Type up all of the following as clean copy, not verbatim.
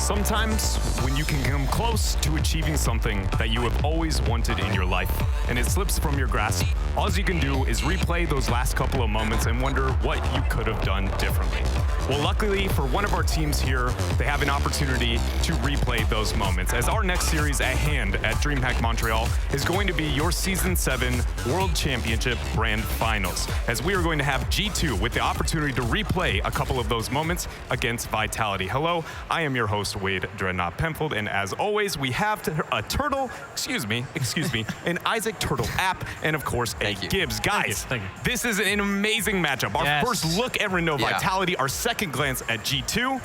Sometimes when you can come close to achieving something that you have always wanted in your life and it slips from your grasp, all you can do is replay those last couple of moments and wonder what you could have done differently. Well, luckily for one of our teams here, they have an opportunity to replay those moments, as our next series at hand at DreamHack Montreal is going to be your Season 7 World Championship Grand Finals, as we are going to have G2 with the opportunity to replay a couple of those moments against Vitality. Hello, I am your host, Wade Dreadnought Penfold, and as always, we have a Turtle, excuse me, an Isaac Turtle app, and of course, a Gibbs. Guys, Thank you. this is an amazing matchup. Our first look at Renault Vitality, our second glance at G2.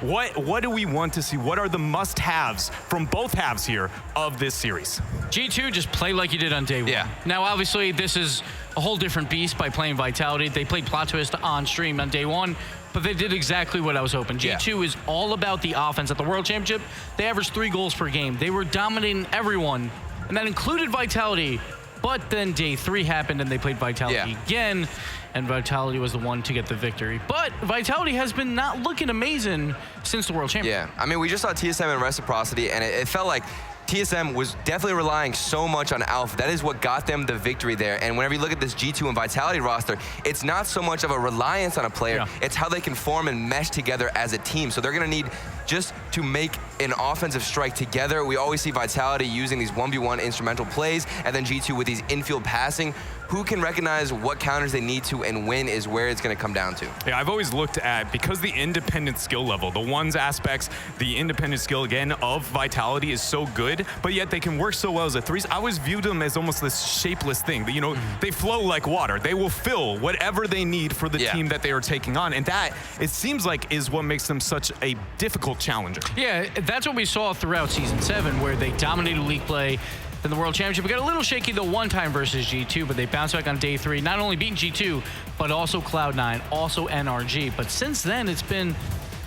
What do we want to see? What are the must-haves from both halves here of this series? G2, just play like you did on day one. Yeah. Now, obviously, this is a whole different beast by playing Vitality. They played Plot Twist on stream on day one, but they did exactly what I was hoping. G2 is all about the offense. At the World Championship, they averaged 3 goals per game. They were dominating everyone, and that included Vitality. But then day 3 happened, and they played Vitality again, and Vitality was the one to get the victory. But Vitality has been not looking amazing since the World Championship. Yeah, I mean, we just saw TSM in Reciprocity, and it felt like TSM was definitely relying so much on Alpha. That is what got them the victory there. And whenever you look at this G2 and Vitality roster, it's not so much of a reliance on a player, it's how they can form and mesh together as a team. So they're gonna need just to make an offensive strike together. We always see Vitality using these 1v1 instrumental plays, and then G2 with these infield passing. Who can recognize what counters they need to and when is where it's going to come down to. Yeah, I've always looked at, because the independent skill level, the ones aspects, the independent skill, again, of Vitality is so good, but yet they can work so well as a threes. I always viewed them as almost this shapeless thing. You know, they flow like water. They will fill whatever they need for the team that they are taking on, and that, it seems like, is what makes them such a difficult challenger. Yeah, that's what we saw throughout Season 7, where they dominated league play. Then the World Championship, we got a little shaky the one time versus G2, but they bounced back on day 3, not only beating G2, but also Cloud9, also NRG. But since then, it's been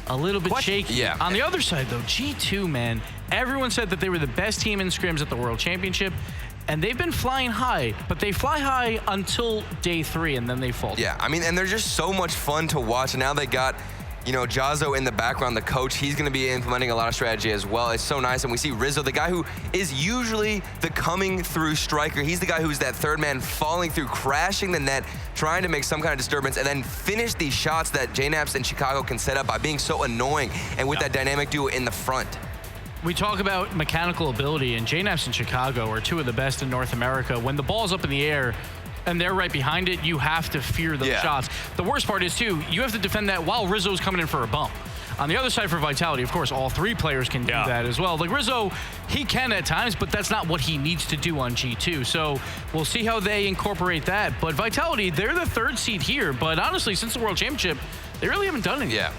a little bit shaky. Yeah. On the other side, though, G2, man, everyone said that they were the best team in scrims at the World Championship, and they've been flying high, but they fly high until day 3, and then they fall. Yeah, I mean, and they're just so much fun to watch, and now they got, you know, Jazo in the background, the coach, he's going to be implementing a lot of strategy as well. It's so nice. And we see Rizzo, the guy who is usually the coming through striker. He's the guy who's that third man falling through, crashing the net, trying to make some kind of disturbance, and then finish these shots that JNaps and Chicago can set up by being so annoying and with that dynamic duo in the front. We talk about mechanical ability, and JNaps and Chicago are 2 of the best in North America. When the ball's up in the air, and they're right behind it, you have to fear those shots. The worst part is, too, you have to defend that while Rizzo's coming in for a bump. On the other side for Vitality, of course, all 3 players can do that as well. Like Rizzo, he can at times, but that's not what he needs to do on G2. So we'll see how they incorporate that. But Vitality, they're the 3rd seed here. But honestly, since the World Championship, they really haven't done anything. Yeah.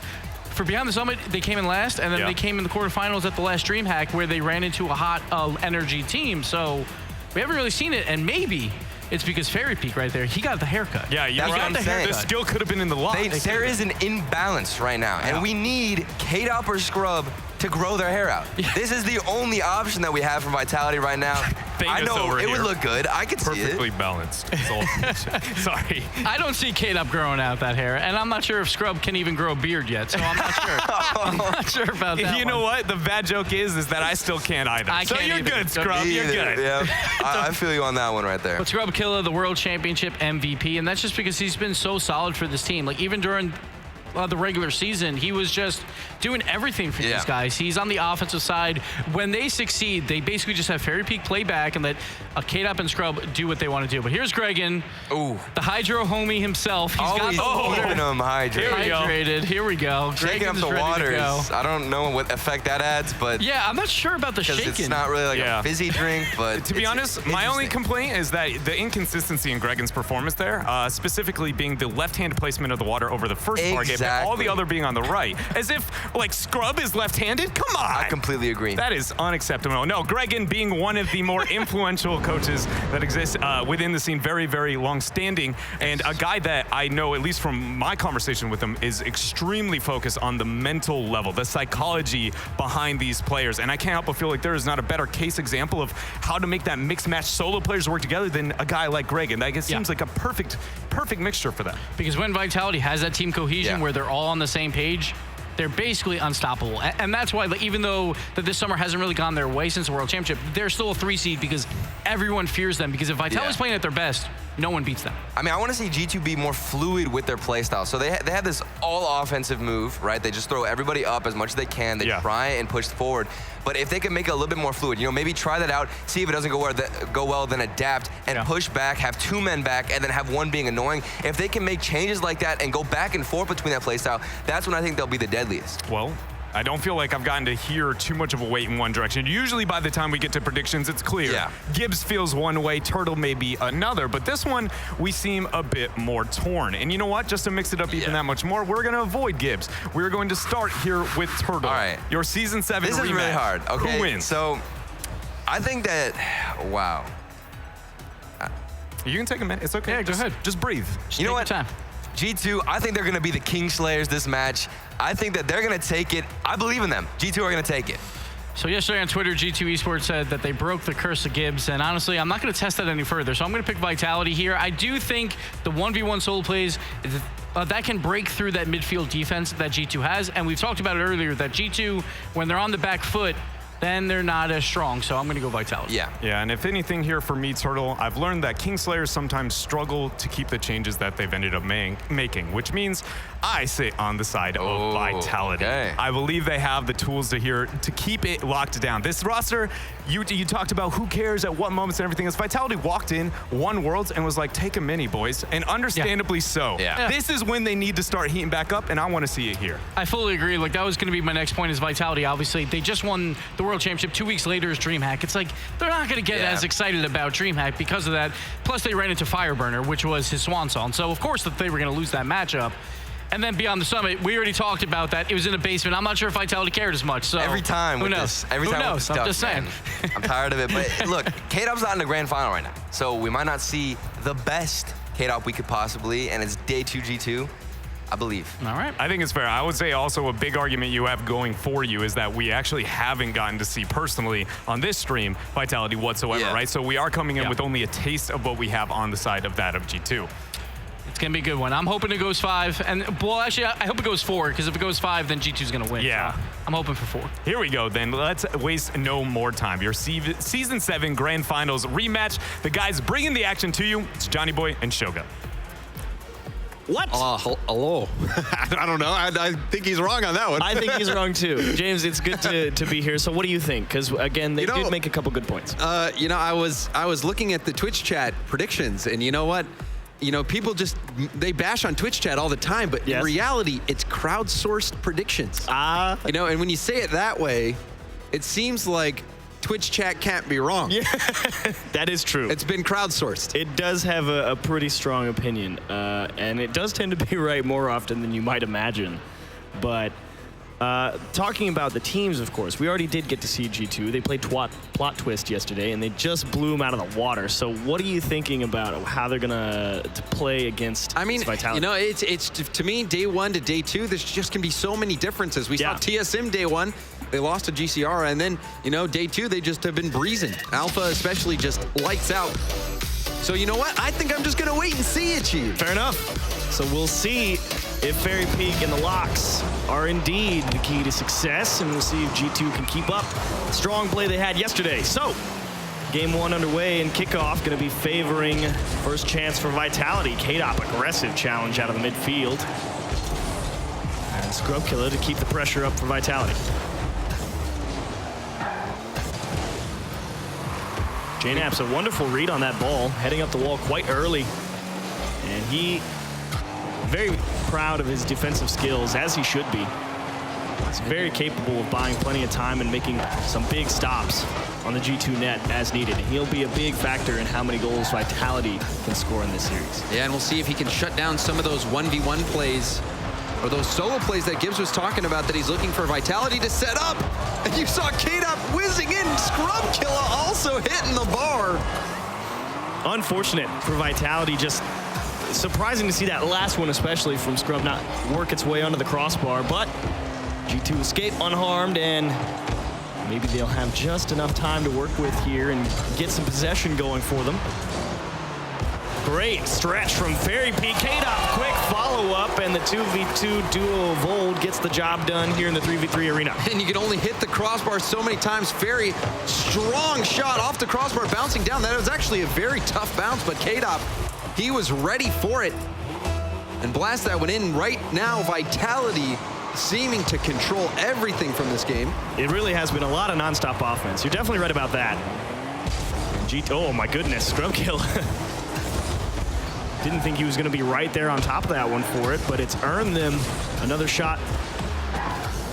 For Beyond the Summit, they came in last, and then they came in the quarterfinals at the last DreamHack, where they ran into a hot energy team. So we haven't really seen it, and maybe it's because Fairy Peak right there, he got the haircut. Yeah, you're That's right. what I'm saying. The skill could have been in the lock. There is an imbalance right now, and we need K-Dop or Scrub to grow their hair out. This is the only option that we have from Vitality right now. I know it would look good. I could see it. Perfectly balanced. Sorry. I don't see K-Dop growing out that hair, and I'm not sure if Scrub can even grow a beard yet, so I'm not sure. I'm not sure about that. You know what? The bad joke is that I still can't either. So you're good, Scrub. You're good. Yeah, I feel you on that one right there. But Scrub Killa, the World Championship MVP, and that's just because he's been so solid for this team. Like, even during the regular season, he was just doing everything for these guys. He's on the offensive side. When they succeed, they basically just have Fairy Peak play back and let K-Dop and Scrub do what they want to do. But here's Gregan, the Hydro homie himself. He's always keeping him hydrated. Here we go. Shaking up the waters. I don't know what effect that adds, but yeah, I'm not sure about the shaking. It's not really like a fizzy drink, but to be honest, my only complaint is that the inconsistency in Gregan's performance there, specifically being the left-hand placement of the water over the first target, but all the other being on the right. As if, like, Scrub is left-handed? Come on! I completely agree. That is unacceptable. No, Gregan being one of the more influential coaches that exists within the scene, very, very long-standing, and a guy that I know, at least from my conversation with him, is extremely focused on the mental level, the psychology behind these players. And I can't help but feel like there is not a better case example of how to make that mix-match solo players work together than a guy like Gregan. Like, it seems like a perfect mixture for that. Because when Vitality has that team cohesion where they're all on the same page, they're basically unstoppable. And that's why, like, even though that this summer hasn't really gone their way since the World Championship, they're still a 3 seed because everyone fears them. Because if Vitality's playing at their best, no one beats them. I mean, I want to see G2 be more fluid with their playstyle. So they have this all-offensive move, right? They just throw everybody up as much as they can. They try and push forward. But if they can make it a little bit more fluid, you know, maybe try that out, see if it doesn't go well, then adapt and push back, have 2 men back, and then have 1 being annoying. If they can make changes like that and go back and forth between that playstyle, that's when I think they'll be the deadliest. Well, I don't feel like I've gotten to hear too much of a weight in one direction. Usually by the time we get to predictions, it's clear. Yeah. Gibbs feels one way, Turtle may be another, but this one, we seem a bit more torn. And you know what? Just to mix it up even that much more, we're going to avoid Gibbs. We're going to start here with Turtle. All right. Your Season 7 This rematch. is really hard. Okay. Who wins? So, I think that, wow. You can take a minute. It's okay. Yeah, go ahead. Just breathe. You know what? Time. G2, I think they're going to be the Kingslayers this match. I think that they're going to take it. I believe in them. G2 are going to take it. So yesterday on Twitter, G2 Esports said that they broke the curse of Gibbs, and honestly, I'm not going to test that any further, so I'm going to pick Vitality here. I do think the 1v1 solo plays, that can break through that midfield defense that G2 has, and we've talked about it earlier, that G2, when they're on the back foot, then they're not as strong, so I'm going to go Vitality. Yeah. Yeah, and if anything here for me, Turtle, I've learned that Kingslayers sometimes struggle to keep the changes that they've ended up making, which means I sit on the side of Vitality. Okay. I believe they have the tools to keep it locked down. This roster, you talked about who cares at what moments and everything else. Vitality walked in, won Worlds, and was like, take a mini, boys, and understandably so. Yeah. This is when they need to start heating back up, and I want to see it here. I fully agree. Like, that was going to be my next point is Vitality. Obviously, they just won the World Championship. 2 weeks later is DreamHack. It's like, they're not going to get as excited about DreamHack because of that. Plus, they ran into Fireburner, which was his swan song. So, of course, that they were going to lose that matchup. And then Beyond the Summit, we already talked about that. It was in the basement. I'm not sure if Vitality cared as much. So Every time who with knows? this. Every who time knows? with this I'm stuff, just saying. man. I'm tired of it. But look, K-Dop's not in the grand final right now. So we might not see the best K-Dop we could possibly, and it's day 2 G2, I believe. All right. I think it's fair. I would say also a big argument you have going for you is that we actually haven't gotten to see personally on this stream Vitality whatsoever, right? So we are coming in with only a taste of what we have on the side of that of G2. It's going to be a good one. I'm hoping it goes 5. And, well, actually, I hope it goes 4, because if it goes 5, then G2's going to win. Yeah. So I'm hoping for 4. Here we go, then. Let's waste no more time. Your Season 7 Grand Finals rematch. The guys bringing the action to you. It's Johnny Boy and Shoga. What? Hello. I don't know. I think he's wrong on that one. I think he's wrong too. James, it's good to be here. So what do you think? Because again, they did make a couple good points. You know, I was looking at the Twitch chat predictions, and you know what? You know, people they bash on Twitch chat all the time, but in reality, it's crowdsourced predictions. You know, and when you say it that way, it seems like Twitch chat can't be wrong. Yeah, that is true. It's been crowdsourced. It does have a pretty strong opinion, and it does tend to be right more often than you might imagine. But talking about the teams, of course, we already did get to see G2. They played Plot Twist yesterday, and they just blew them out of the water. So what are you thinking about how they're gonna play against Vitality? You know, it's to me, day 1 to day 2, there's just can be so many differences. We saw TSM day 1. They lost to GCR, and then, you know, day 2, they just have been breezing. Alpha especially just lights out. So you know what? I think I'm just going to wait and see it, Chief. Fair enough. So we'll see if Fairy Peak and the locks are indeed the key to success, and we'll see if G2 can keep up the strong play they had yesterday. So, game 1 underway, and kickoff going to be favoring first chance for Vitality. K-Dop, aggressive challenge out of the midfield. And Scrub Killer to keep the pressure up for Vitality. JNAP's a wonderful read on that ball, heading up the wall quite early. And he very proud of his defensive skills, as he should be. He's very capable of buying plenty of time and making some big stops on the G2 net as needed. He'll be a big factor in how many goals Vitality can score in this series. Yeah, and we'll see if he can shut down some of those 1v1 plays or those solo plays that Gibbs was talking about that he's looking for Vitality to set up. And you saw K-Dop whizzing in, Scrub Killer also hitting the bar. Unfortunate for Vitality, just surprising to see that last one, especially from Scrub, not work its way under the crossbar, but G2 escape unharmed, and maybe they'll have just enough time to work with here and get some possession going for them. Great stretch from Fairy Peak. K-Dop, quick follow-up, and the 2v2 duo of old gets the job done here in the 3v3 arena. And you can only hit the crossbar so many times. Very strong shot off the crossbar, bouncing down. That was actually a very tough bounce, but K-Dop, he was ready for it and blast that one in. Right now, Vitality seeming to control everything from this game. It really has been a lot of nonstop offense. You're definitely right about that. Oh my goodness, Scrub Kill. Didn't think he was going to be right there on top of that one for it, but it's earned them another shot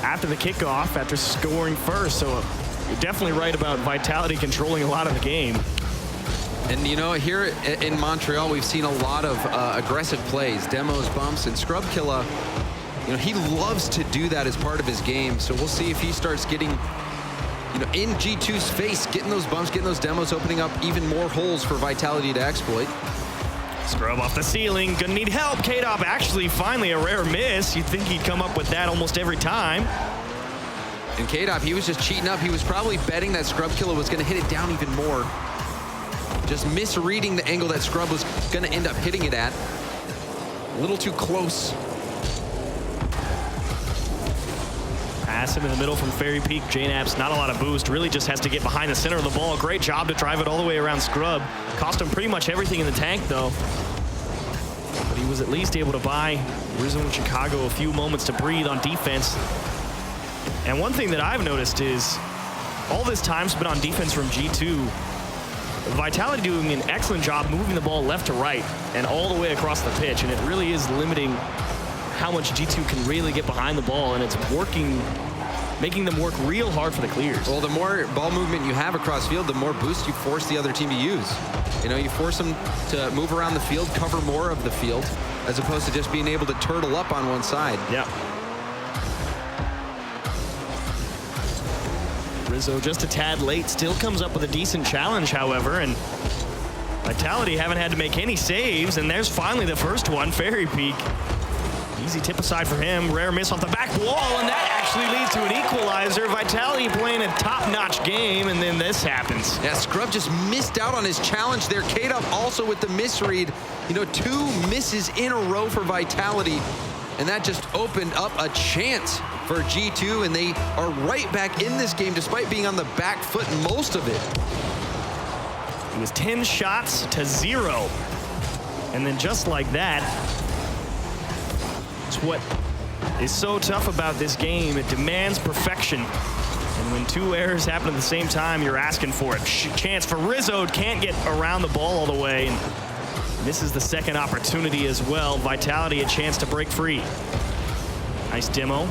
after the kickoff, after scoring first. So you're definitely right about Vitality controlling a lot of the game. And you know, here in Montreal, we've seen a lot of aggressive plays, demos, bumps, and Scrub Killa, you know, he loves to do that as part of his game. So we'll see if he starts getting, you know, in G2's face, getting those bumps, getting those demos, opening up even more holes for Vitality to exploit. Scrub off the ceiling, gonna need help. K-Dop actually finally a rare miss. You'd think he'd come up with that almost every time. And K-Dop, he was just cheating up. He was probably betting that Scrub Killa was gonna hit it down even more. Just misreading the angle that Scrub was gonna end up hitting it at. A little too close. Pass him in the middle from Fairy Peak. JNAP's not a lot of boost. Really just has to get behind the center of the ball. Great job to drive it all the way around Scrub. Cost him pretty much everything in the tank, though. But he was at least able to buy Rizzo and Chicago a few moments to breathe on defense. And one thing that I've noticed is all this time spent on defense from G2, Vitality doing an excellent job moving the ball left to right and all the way across the pitch. And it really is limiting how much G2 can really get behind the ball, and it's working, making them work real hard for the clears. Well, the more ball movement you have across field, the more boost you force the other team to use. You know, you force them to move around the field, cover more of the field, as opposed to just being able to turtle up on one side. Yeah. Rizzo just a tad late, still comes up with a decent challenge, however, and Vitality haven't had to make any saves, and there's finally the first one, Fairy Peak. Easy tip aside for him, rare miss off the back wall, and that actually leads to an equalizer. Vitality playing a top-notch game, and then this happens. Yeah, Scrub just missed out on his challenge there. K-Dop also with the misread. You know, 2 misses in a row for Vitality, and that just opened up a chance for G2, and they are right back in this game despite being on the back foot most of it. It was 10 shots to 0, and then just like that, it's what is so tough about this game. It demands perfection. And when 2 errors happen at the same time, you're asking for it. Chance for Rizzo, can't get around the ball all the way. And this is the second opportunity as well. Vitality a chance to break free. Nice demo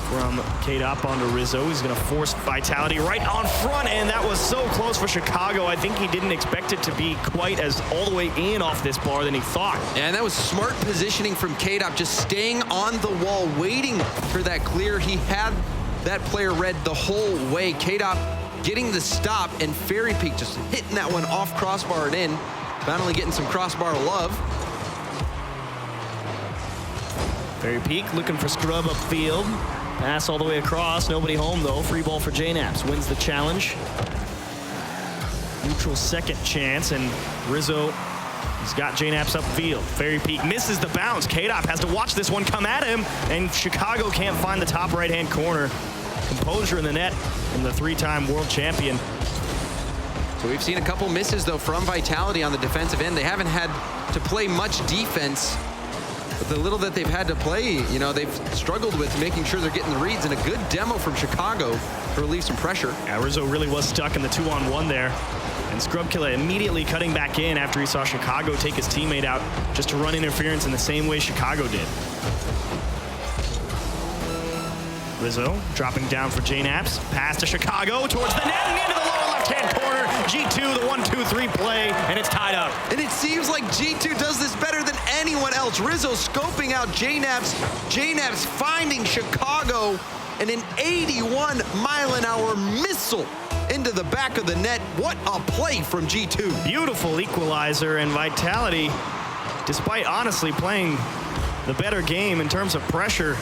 from K-Dop onto Rizzo. He's gonna force Vitality right on front, and that was so close for Chicago. I think he didn't expect it to be quite as all the way in off this bar than he thought. And that was smart positioning from K-Dop, just staying on the wall, waiting for that clear. He had that player read the whole way. K-Dop getting the stop, and Fairy Peak just hitting that one off crossbar and in. Finally getting some crossbar love. Fairy Peak looking for Scrub upfield. Pass all the way across, nobody home though. Free ball for JNAPS, wins the challenge. Neutral second chance, and Rizzo has got JNAPS upfield. Fairy Peak misses the bounce. K-Dop has to watch this one come at him, and Chicago can't find the top right-hand corner. Composure in the net from the 3-time world champion. So we've seen a couple misses though from Vitality on the defensive end. They haven't had to play much defense. But the little that they've had to play, you know, they've struggled with making sure they're getting the reads, and a good demo from Chicago to relieve some pressure. Yeah, Rizzo really was stuck in the 2-on-1 there. And Scrub Killa immediately cutting back in after he saw Chicago take his teammate out just to run interference in the same way Chicago did. Rizzo dropping down for JNAPS. Pass to Chicago towards the net and into the lower left-hand corner. G2, the 1-2-3 play, and it's tied up. And it seems like G2 does this better than anyone else. Rizzo scoping out JNAPS. JNAPS finding Chicago, and an 81-mile-an-hour missile into the back of the net. What a play from G2. Beautiful equalizer, and Vitality, despite honestly playing the better game in terms of pressure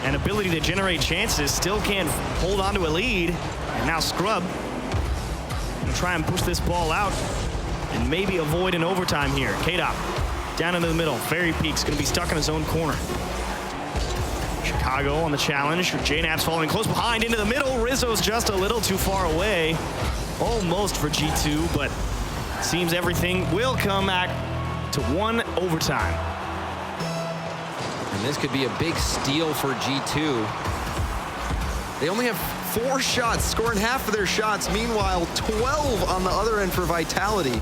and ability to generate chances, still can't hold on to a lead. And now Scrub gonna try and push this ball out and maybe avoid an overtime here. K-Dop down into the middle. Fairy Peak's going to be stuck in his own corner. Chicago on the challenge. JNAP's following close behind into the middle. Rizzo's just a little too far away. Almost for G2, but seems everything will come back to one overtime. And this could be a big steal for G2. They only have 4 shots, scoring half of their shots. Meanwhile, 12 on the other end for Vitality.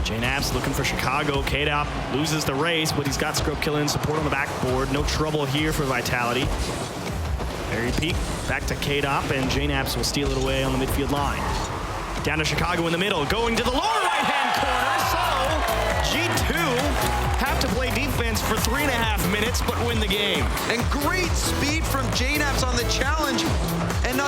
JNAP's looking for Chicago. K-Dop loses the race, but he's got Scrub killing support on the backboard. No trouble here for Vitality. Fairy Peak back to K-Dop, and JNAP's will steal it away on the midfield line. Down to Chicago in the middle, going to the lower right-hand corner, so G2 have to play defense for 3.5 minutes, but win the game. And great speed from JNAP's on the challenge. And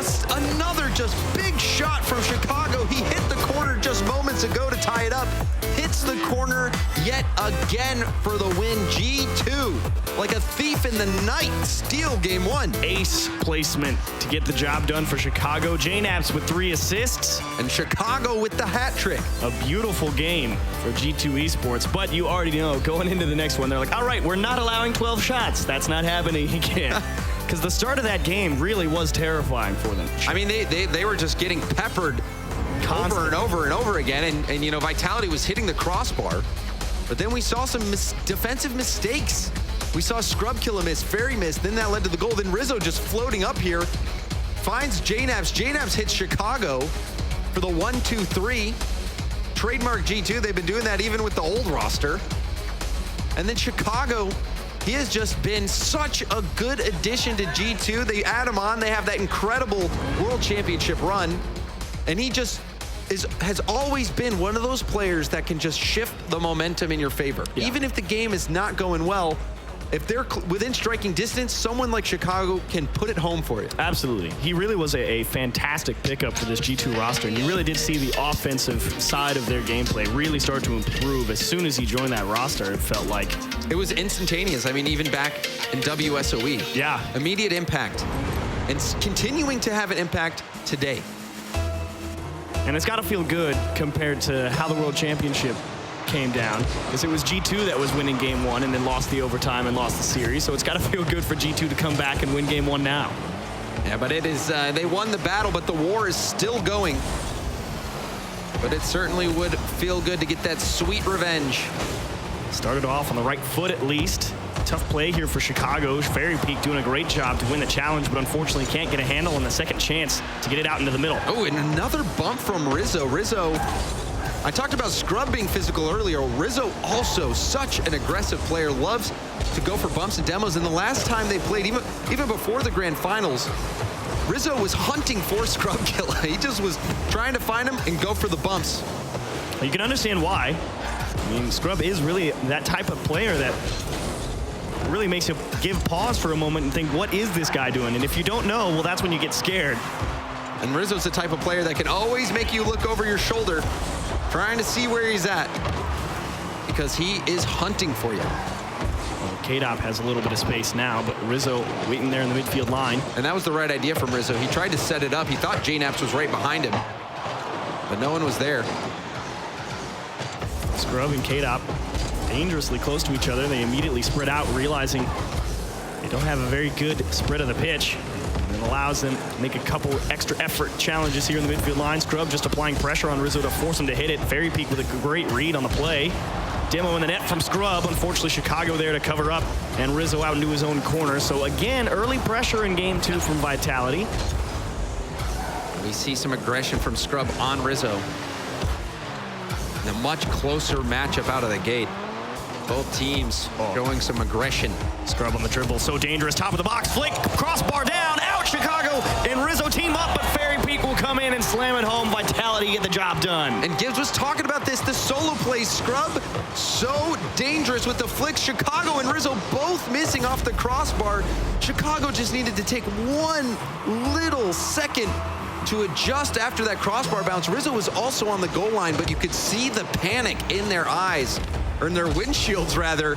another just big shot from Chicago. He hit the corner just moments ago to tie it up. Hits the corner yet again for the win. G2, like a thief in the night, steal game 1. Ace placement to get the job done for Chicago. JNAP's with 3 assists. And Chicago with the hat trick. A beautiful game for G2 Esports, but you already know going into the next one, they're like, all right, we're not allowing 12 shots. That's not happening again. Because the start of that game really was terrifying for them. I mean, they were just getting peppered over and over and over again. And you know, Vitality was hitting the crossbar. But then we saw some defensive mistakes. We saw Scrub kill a miss, Fairy miss. Then that led to the goal. Then Rizzo just floating up here. Finds JNAP's. JNAP's hits Chicago for the 1-2-3. Trademark G2. They've been doing that even with the old roster. And then Chicago, he has just been such a good addition to G2. They add him on. They have that incredible World Championship run. And he just has always been one of those players that can just shift the momentum in your favor. Yeah. Even if the game is not going well, if they're within striking distance, someone like Chicago can put it home for you. Absolutely. He really was a fantastic pickup for this G2 roster, and you really did see the offensive side of their gameplay really start to improve as soon as he joined that roster. It felt like it was instantaneous. I mean, even back in WSOE. Yeah. Immediate impact. And continuing to have an impact today. And it's got to feel good compared to how the World Championship came down, because it was G2 that was winning game 1 and then lost the overtime and lost the series. So it's got to feel good for G2 to come back and win game 1 now. Yeah, but it is, they won the battle, but the war is still going. But it certainly would feel good to get that sweet revenge. Started off on the right foot at least. Tough play here for Chicago. Fairy Peak doing a great job to win the challenge, but unfortunately can't get a handle on the second chance to get it out into the middle. Oh, and another bump from Rizzo. Rizzo, I talked about Scrub being physical earlier. Rizzo also such an aggressive player, loves to go for bumps and demos. And the last time they played, even before the grand finals, Rizzo was hunting for Scrub Killer. He just was trying to find him and go for the bumps. You can understand why. I mean, Scrub is really that type of player that really makes you give pause for a moment and think, what is this guy doing? And if you don't know, well, that's when you get scared. And Rizzo's the type of player that can always make you look over your shoulder, trying to see where he's at, because he is hunting for you. Well, K-Dop has a little bit of space now, but Rizzo waiting there in the midfield line. And that was the right idea from Rizzo. He tried to set it up. He thought JNAP's was right behind him, but no one was there. Scrub and K-Dop dangerously close to each other. They immediately spread out, realizing they don't have a very good spread of the pitch. And it allows them to make a couple extra effort challenges here in the midfield line. Scrub just applying pressure on Rizzo to force him to hit it. Fairy Peak with a great read on the play. Demo in the net from Scrub. Unfortunately, Chicago there to cover up, and Rizzo out into his own corner. So again, early pressure in game 2 from Vitality. We see some aggression from Scrub on Rizzo. And a much closer matchup out of the gate. Both teams showing some aggression. Scrub on the dribble, so dangerous. Top of the box, flick, crossbar down, out Chicago, and Rizzo team up, but Fairy Peak will come in and slam it home. Vitality get the job done. And Gibbs was talking about this, the solo play. Scrub, so dangerous with the flicks. Chicago and Rizzo both missing off the crossbar. Chicago just needed to take one little second to adjust after that crossbar bounce. Rizzo was also on the goal line, but you could see the panic in their eyes, or in their windshields rather,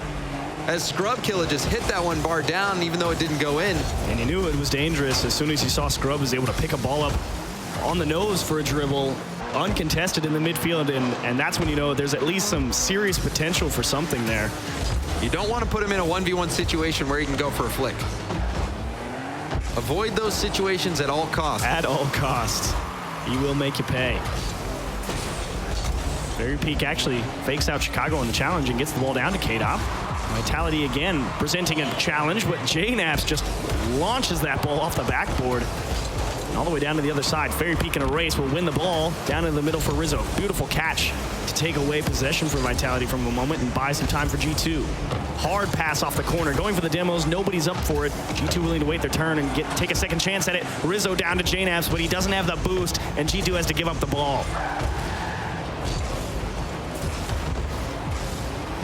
as Scrub Killer just hit that one bar down, even though it didn't go in. And you knew it was dangerous as soon as you saw Scrub was able to pick a ball up on the nose for a dribble, uncontested in the midfield, and that's when you know there's at least some serious potential for something there. You don't want to put him in a 1v1 situation where he can go for a flick. Avoid those situations at all costs. At all costs. He will make you pay. Fairy Peak actually fakes out Chicago on the challenge and gets the ball down to K-Dop. Vitality again presenting a challenge, but J-Naps just launches that ball off the backboard. And all the way down to the other side. Fairy Peak in a race will win the ball down in the middle for Rizzo. Beautiful catch to take away possession for Vitality from a moment and buy some time for G2. Hard pass off the corner, going for the demos, nobody's up for it. G2 willing to wait their turn and take a second chance at it. Rizzo down to J-Naps, but he doesn't have the boost, and G2 has to give up the ball.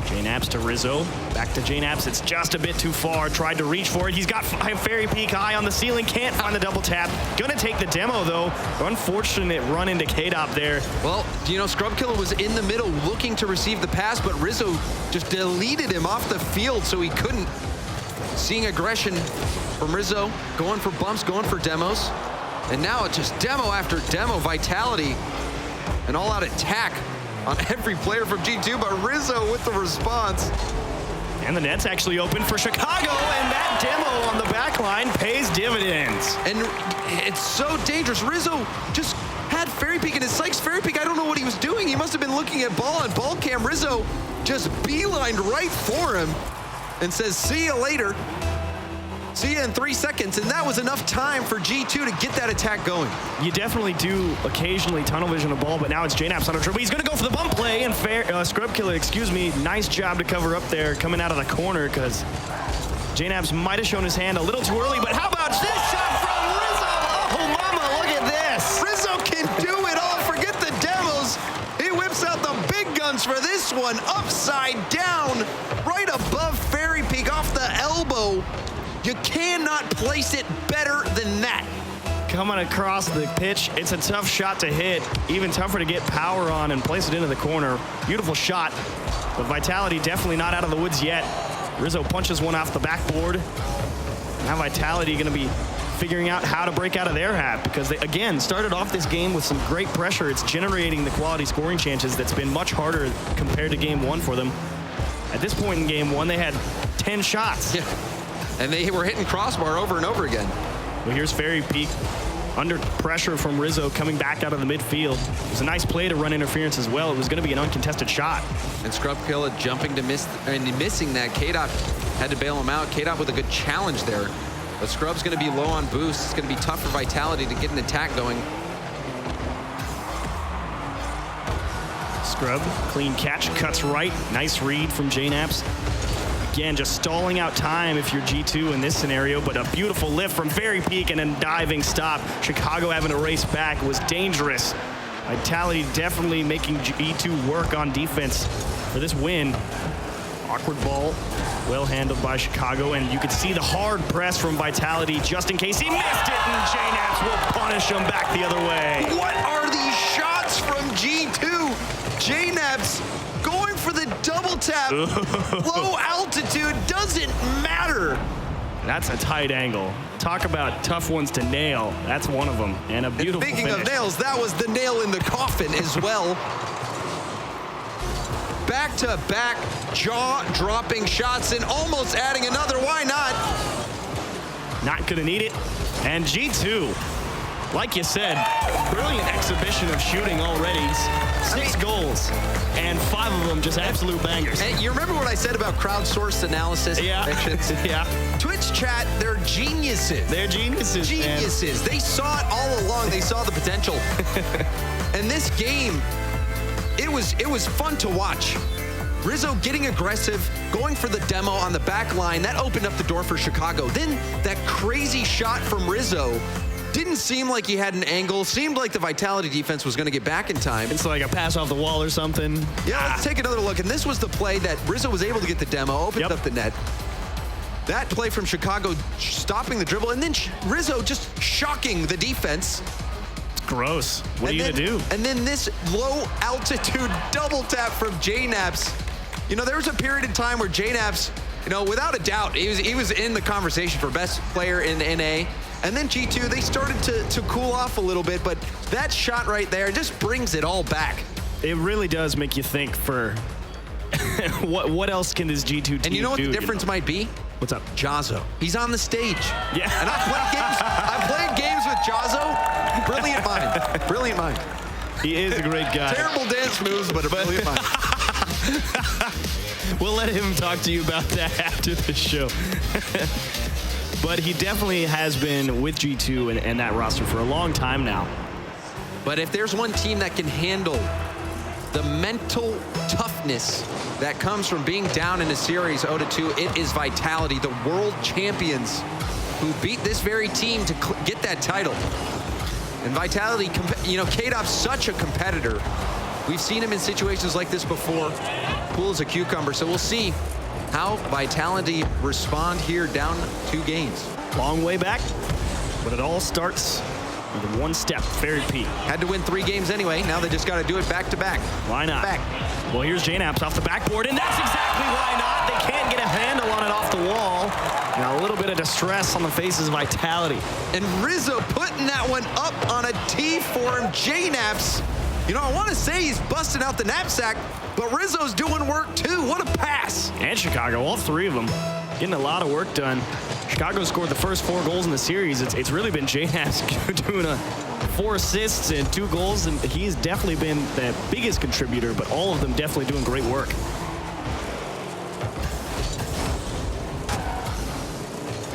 J-Naps to Rizzo, back to J-Naps, it's just a bit too far, tried to reach for it, he's got Fairy Peak high on the ceiling, can't find the double tap, gonna take the demo though, unfortunate run into K-Dop there. Well, you know, Scrub Killer was in the middle looking to receive the pass, but Rizzo just deleted him off the field so he couldn't. Seeing aggression from Rizzo, going for bumps, going for demos, and now it's just demo after demo, Vitality, an all-out attack on every player from G2, but Rizzo with the response. And the net's actually open for Chicago, and that demo on the back line pays dividends. And it's so dangerous. Rizzo just had Fairy Peak in his sights. Fairy Peak, I don't know what he was doing. He must have been looking at ball on ball cam. Rizzo just beelined right for him and says, see you later. See you in 3 seconds, and that was enough time for G2 to get that attack going. You definitely do occasionally tunnel vision a ball, but now it's J-Naps on a dribble. He's gonna go for the bump play, and Scrub Killer, excuse me, nice job to cover up there coming out of the corner, because J-Naps might have shown his hand a little too early, but how about this shot from Rizzo? Oh mama, look at this. Rizzo can do it all, forget the demos. He whips out the big guns for this one, upside down, right above Fairy Peak off the elbow. You cannot place it better than that. Coming across the pitch, it's a tough shot to hit, even tougher to get power on and place it into the corner. Beautiful shot, but Vitality definitely not out of the woods yet. Rizzo punches one off the backboard. Now Vitality gonna be figuring out how to break out of their hat, because they, again, started off this game with some great pressure. It's generating the quality scoring chances that's been much harder compared to game one for them. At this point in game one, they had 10 shots. Yeah. And they were hitting crossbar over and over again. Well, here's Fairy Peak under pressure from Rizzo coming back out of the midfield. It was a nice play to run interference as well. It was going to be an uncontested shot. And Scrub Killer jumping to miss, and missing that. K-Dop had to bail him out. K-Dop with a good challenge there. But Scrub's going to be low on boost. It's going to be tough for Vitality to get an attack going. Scrub, clean catch, cuts right. Nice read from J-Naps. Again, just stalling out time if you're G2 in this scenario, but a beautiful lift from Fairy Peak and a diving stop. Chicago having to race back was dangerous. Vitality definitely making G2 work on defense for this win. Awkward ball, well handled by Chicago, and you could see the hard press from Vitality just in case he missed it, and J-Naps will punish him back the other way. What are these shots from G2? J-Naps going for the double tap. Low altitude doesn't matter. That's a tight angle. Talk about tough ones to nail. That's one of them, and a beautiful and speaking finish. of nails, that was the nail in the coffin as well. Back-to-back jaw-dropping shots and almost adding another. Why not? Not gonna need it. And G2, like you said, brilliant exhibition of shooting already. 6 goals, and 5 of them just absolute bangers. And you remember what I said about crowdsourced analysis? Yeah. Yeah. Twitch chat, they're geniuses. They're geniuses. Geniuses. Man. They saw it all along. They saw the potential. And this game, it was fun to watch. Rizzo getting aggressive, going for the demo on the back line. That opened up the door for Chicago. Then that crazy shot from Rizzo didn't seem like he had an angle. Seemed like the Vitality defense was going to get back in time. It's like a pass off the wall or something. Yeah, let's take another look. And this was the play that Rizzo was able to get the demo, opened up the net. That play from Chicago stopping the dribble, and then Rizzo just shocking the defense. It's gross. What are you going to do? And then this low altitude double tap from J-Naps. You know, there was a period of time where J-Naps, you know, without a doubt, he was in the conversation for best player in NA. And then G2, they started to cool off a little bit, but that shot right there just brings it all back. It really does make you think for what else can this G2 team do? And you know what the difference might be? What's up? Jazzo. He's on the stage. Yeah. And I've played games with Jazzo. Brilliant mind. Brilliant mind. He is a great guy. Terrible dance moves, but a brilliant mind. We'll let him talk to you about that after the show. But he definitely has been with G2 and that roster for a long time now. But if there's one team that can handle the mental toughness that comes from being down in a series 0-2, it is Vitality, the world champions who beat this very team to get that title. And Vitality, you know, K-Dop's such a competitor. We've seen him in situations like this before. Cool as a cucumber, so we'll see how Vitality respond here down 2 games. Long way back, but it all starts with one step. Fairy Peak had to win 3 games anyway. Now they just got to do it back to back. Why not? Well, here's JNAPS off the backboard, and that's exactly why not. They can't get a handle on it off the wall. Now a little bit of distress on the faces of Vitality. And Rizzo putting that one up on a tee for him. JNAPS, you know, I want to say he's busting out the knapsack, but Rizzo's doing work too. What a pass. And Chicago, all 3 of them, getting a lot of work done. Chicago scored the first 4 goals in the series. It's really been JNAPS doing 4 assists and 2 goals, and he's definitely been the biggest contributor, but all of them definitely doing great work.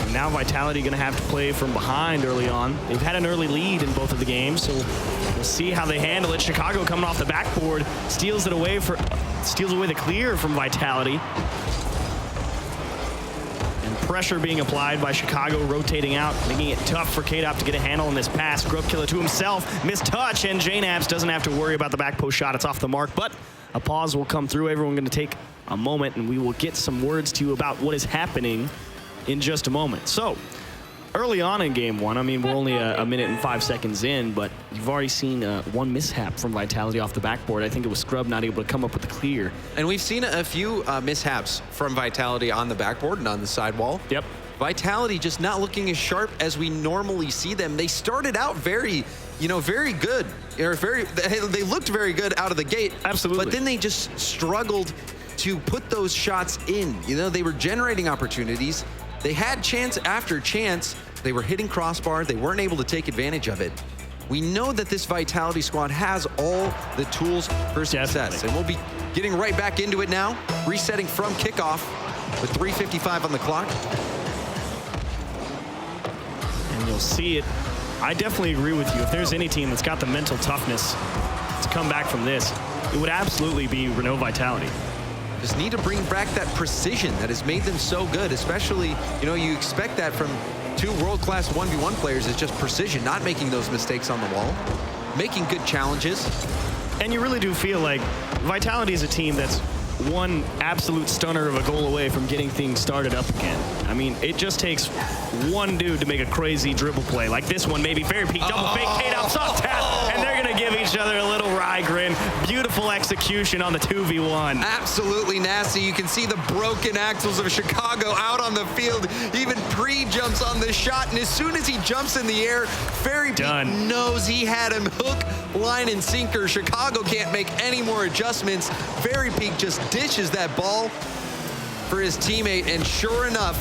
And now Vitality going to have to play from behind early on. They've had an early lead in both of the games, so we'll see how they handle it. Chicago coming off the backboard, steals away the clear from Vitality. Pressure being applied by Chicago, rotating out, making it tough for K-Dop to get a handle on this pass. Grub Killer to himself, missed touch, and JNAPS doesn't have to worry about the back post shot. It's off the mark, but a pause will come through. Everyone going to take a moment, and we will get some words to you about what is happening in just a moment. So, early on in game 1, I mean, we're only a minute and 5 seconds in, but you've already seen one mishap from Vitality off the backboard. I think it was Scrub not able to come up with the clear. And we've seen a few mishaps from Vitality on the backboard and on the sidewall. Yep. Vitality just not looking as sharp as we normally see them. They started out very good. They looked very good out of the gate. Absolutely. But then they just struggled to put those shots in. You know, they were generating opportunities. They had chance after chance. They were hitting crossbar. They weren't able to take advantage of it. We know that this Vitality squad has all the tools for success. Definitely. And we'll be getting right back into it now, resetting from kickoff with 3:55 on the clock. And you'll see it. I definitely agree with you. If there's any team that's got the mental toughness to come back from this, it would absolutely be Renault Vitality. Just need to bring back that precision that has made them so good, especially, you know, you expect that from 2 world-class 1v1 players, is just precision, not making those mistakes on the wall, making good challenges. And you really do feel like Vitality is a team that's one absolute stunner of a goal away from getting things started up again. I mean, it just takes one dude to make a crazy dribble play like this one, maybe Fairy Peak, double fake, K-Dop, soft tap, and they're gonna give each other a little wry grin. Beautiful execution on the 2v1. Absolutely nasty. You can see the broken axles of Chicago out on the field. Even pre-jumps on the shot, and as soon as he jumps in the air, Fairy Peak knows he had him hook, line, and sinker. Chicago can't make any more adjustments. Fairy Peak just dishes that ball for his teammate, and sure enough,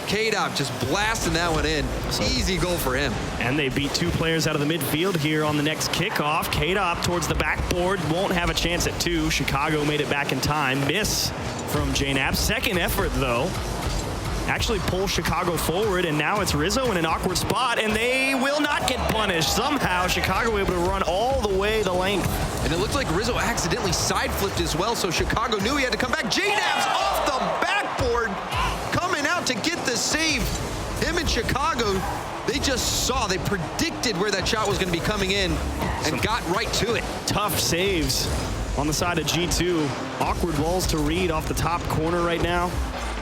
K-Dop just blasting that one in. Easy goal for him. And they beat 2 players out of the midfield here on the next kickoff. K-Dop towards the backboard, won't have a chance at 2. Chicago made it back in time. Miss from JNAPS. Second effort, though. Actually pull Chicago forward, and now it's Rizzo in an awkward spot, and they will not get punished. Somehow, Chicago able to run all the way the length. And it looked like Rizzo accidentally side flipped as well, so Chicago knew he had to come back. JNAPS off the backboard, coming out to get the save. Him and Chicago, they just saw, they predicted where that shot was going to be coming in and got right to it. Tough saves on the side of G2. Awkward balls to read off the top corner right now.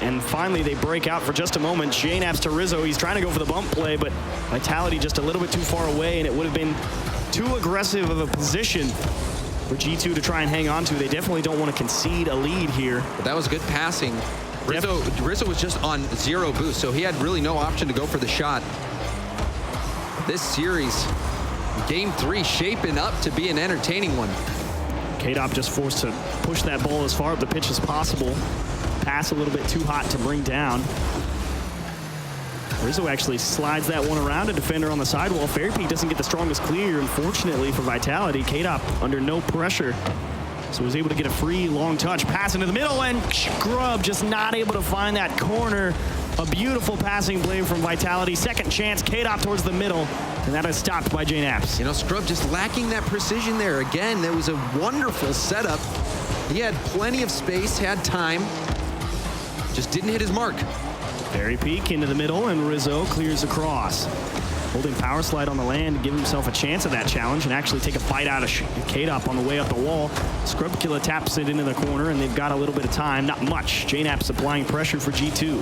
And finally, they break out for just a moment. JNAPS to Rizzo. He's trying to go for the bump play, but Vitality just a little bit too far away, and it would have been too aggressive of a position for G2 to try and hang on to. They definitely don't want to concede a lead here. But that was good passing. Rizzo was just on 0 boost, so he had really no option to go for the shot. this series. Game 3 shaping up to be an entertaining one. K-Dop just forced to push that ball as far up the pitch as possible. Pass a little bit too hot to bring down. Rizzo actually slides that one around a defender on the sidewall. Fairy Peak doesn't get the strongest clear, unfortunately for Vitality. K-Dop under no pressure, so was able to get a free long touch. Pass into the middle, and Scrub just not able to find that corner. A beautiful passing play from Vitality. Second chance, K-Dop towards the middle, and that is stopped by JNAPS. You know, Scrub just lacking that precision there. Again, that was a wonderful setup. He had plenty of space, had time, just didn't hit his mark. Fairy Peak into the middle, and Rizzo clears across. Holding power slide on the land to give himself a chance at that challenge and actually take a bite out of K-Dop on the way up the wall. Scrub Killer taps it into the corner, and they've got a little bit of time. Not much. JNAPS applying pressure for G2.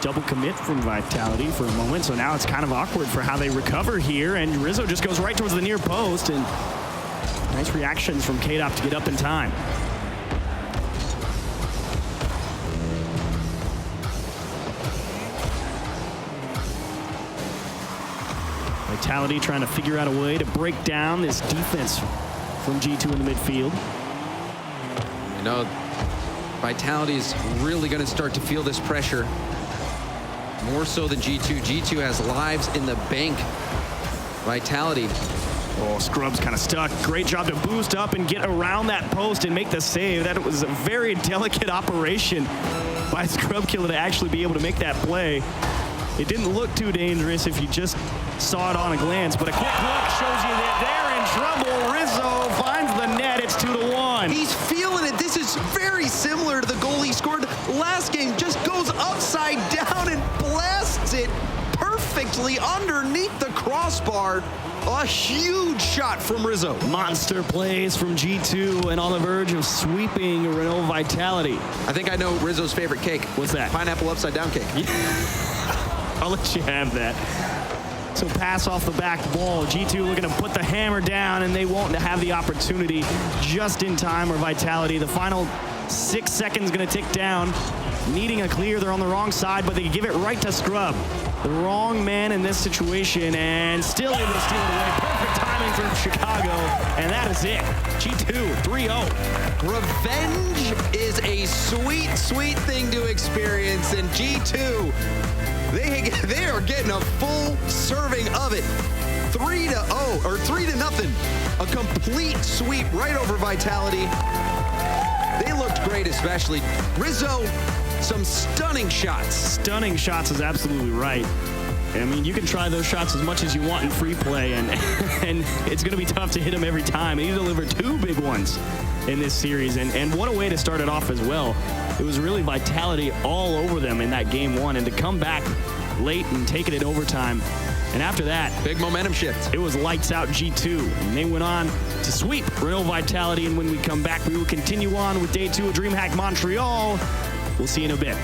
Double commit from Vitality for a moment, so now it's kind of awkward for how they recover here, and Rizzo just goes right towards the near post, and nice reactions from K-Dop to get up in time. Vitality trying to figure out a way to break down this defense from G2 in the midfield. You know, Vitality is really going to start to feel this pressure. More so than G2. G2 has lives in the bank. Vitality. Oh, Scrub's kind of stuck. Great job to boost up and get around that post and make the save. That was a very delicate operation by Scrub Killer to actually be able to make that play. It didn't look too dangerous if you just saw it on a glance, but a quick look shows you that they're in trouble. Rizzo finds the net. It's 2-1. He's feeling it. This is very similar to the goal he scored last game. Just goes upside down and blasts it perfectly underneath the crossbar. A huge shot from Rizzo. Monster plays from G2 and on the verge of sweeping Renault Vitality. I think I know Rizzo's favorite cake. What's that? Pineapple upside down cake. I'll let you have that. So pass off the back ball. G2 looking to put the hammer down, and they won't have the opportunity just in time or Vitality. The final 6 seconds going to tick down. Needing a clear, they're on the wrong side, but they give it right to Scrub. The wrong man in this situation, and still able to steal it away. Perfect timing from Chicago, and that is it. G2, 3-0. Revenge is a sweet, sweet thing to experience, and G2, they are getting a full serving of it. 3-0, or 3-0. A complete sweep right over Vitality. They looked great, especially Rizzo. Some stunning shots. Stunning shots is absolutely right. I mean, you can try those shots as much as you want in free play, and it's going to be tough to hit them every time. And he delivered 2 big ones in this series, and what a way to start it off as well. It was really Vitality all over them in that game 1, and to come back late and take it in overtime. And after that, big momentum shift. It was lights out G2, and they went on to sweep Renault Vitality. And when we come back, we will continue on with day 2 of DreamHack Montreal. We'll see you in a bit.